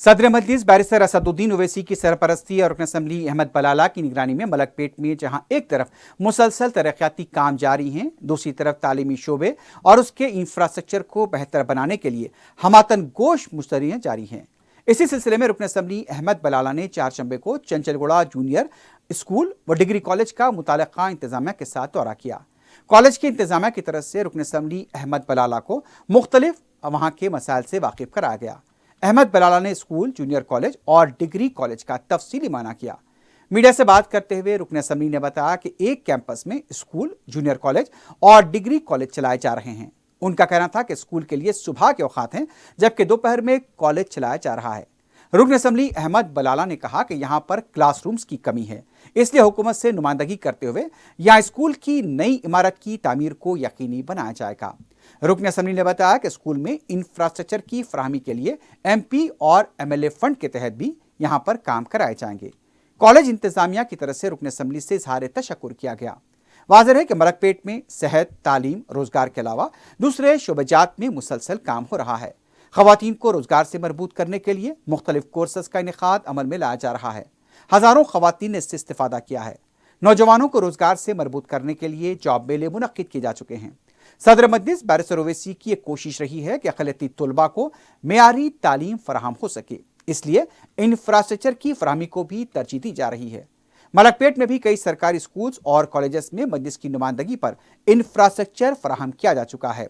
सदर मजलिस बैरिस्टर असदुद्दीन ओवैसी की सरपरस्ती और रुकन असम्बली अहमद बलाला की निगरानी में मलकपेट में जहां एक तरफ मुसलसल तरक्याती काम जारी हैं, दूसरी तरफ तालीमी शोबे और उसके इंफ्रास्ट्रक्चर को बेहतर बनाने के लिए हमातन गोश मुश्तरियाँ जारी हैं। इसी सिलसिले में रुकन असम्बली अहमद बलाला ने चारशंबे को चंचलगुड़ा जूनियर स्कूल व डिग्री कॉलेज का मुताल्लिका इंतजामिया के साथ दौरा किया। कॉलेज के इंतजामिया की तरफ से रुकन असम्बली अहमद बलाला को मुख्तलिफ वहाँ के मसाइल से वाकिफ कराया गया। अहमद बलाला ने स्कूल, जूनियर कॉलेज और डिग्री कॉलेज का तफसीली मायना किया। मीडिया से बात करते हुए रुकन असम्बली ने बताया कि एक कैंपस में स्कूल, जूनियर कॉलेज और डिग्री कॉलेज चलाए जा रहे हैं। उनका कहना था कि स्कूल के लिए सुबह के औकात हैं, जबकि दोपहर में कॉलेज चलाया जा रहा है। रुकन असम्बली अहमद बलाला ने कहा कि यहाँ पर क्लासरूम्स की कमी है, इसलिए हुकूमत से नुमाइंदगी करते हुए यहाँ स्कूल की नई इमारत की तामीर को यकीनी बनाया जाएगा। रुकन असम्बली ने बताया कि स्कूल में इंफ्रास्ट्रक्चर की फराहमी के लिए MP और MLA फंड के तहत भी यहाँ पर काम कराए जाएंगे। कॉलेज इंतजामिया की तरफ से रुकन असम्बली से इज़हार तशक्कुर किया गया। वाज़ेह है कि मलकपेट में सेहत, तालीम, रोजगार के अलावा दूसरे शोबेजात में मुसलसल काम हो रहा है। ख़वातीन को रोजगार से मरबूत करने के लिए मुख्तलिफ कोर्सेस का इनेकाद अमल में लाया जा रहा है। हज़ारों ख़वातीन ने इससे इस्तिफ़ादा किया है। नौजवानों को रोजगार से मरबूत करने के लिए जॉब मेले मुनक्किद किए जा चुके हैं। सदर मजलिस बैरिस्टर ओवैसी की एक कोशिश रही है कि अक़लियती तलबा को मेयारी तालीम फराहम हो सके, इसलिए इंफ्रास्ट्रक्चर की फराहमी को भी तरजीह दी जा रही है। मलकपेट में भी कई सरकारी स्कूल्स और कॉलेजेस में मजलिस की नुमाइंदगी पर इंफ्रास्ट्रक्चर फराहम किया जा चुका है।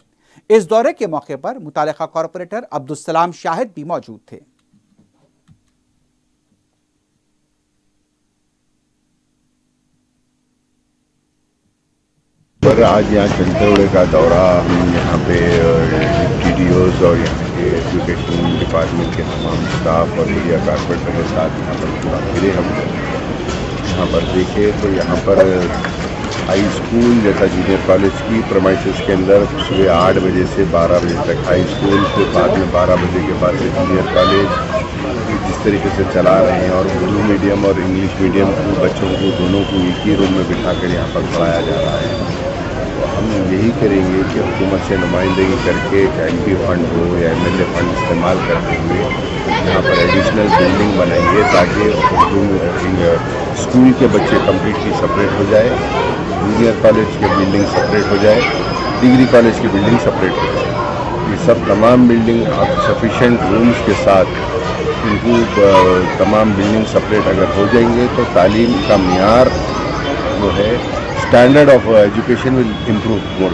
इस दौरे के मौके पर मुतालिका कॉरपोरेटर अब्दुलसलाम शाहिद भी मौजूद थे। पर आज यहाँ चंचलगुड़े का दौरा हम यहाँ पे TDOs और यहाँ के एजुकेशन डिपार्टमेंट के तमाम स्टाफ और मीडिया कॉर्पोरेटर के साथ यहाँ पर पूरा फिरे। हम यहाँ पर देखे तो यहाँ पर हाई स्कूल जैसा जूनियर कॉलेज की प्रमाइसेस के अंदर सुबह 8 बजे से 12 बजे तक हाई स्कूल, फिर बाद में 12 बजे के बाद से जूनियर कॉलेज जिस तरीके से चला रहे हैं और उर्दू मीडियम और इंग्लिश मीडियम को बच्चों को दोनों को एक ही रूम में बिठा कर यहाँ पर पढ़ाया जा रहा है। तो हम यही करेंगे कि हुकूमत से नुमाइंदगी करके MP फंड हो या MLA फंड इस्तेमाल करते हुए यहाँ पर एडिशनल बिल्डिंग बनाइए ताकि उर्दू स्कूल के बच्चे कम्प्लीटली सेपरेट हो जाए, जूनियर कॉलेज की बिल्डिंग सेपरेट हो जाए, डिग्री कॉलेज की बिल्डिंग सेपरेट हो जाए। ये सब तमाम बिल्डिंग अब सफिशेंट रूम्स के साथ इनको तमाम बिल्डिंग सेपरेट अगर हो जाएंगे तो तालीम का मियार जो है, standard of education will improve more.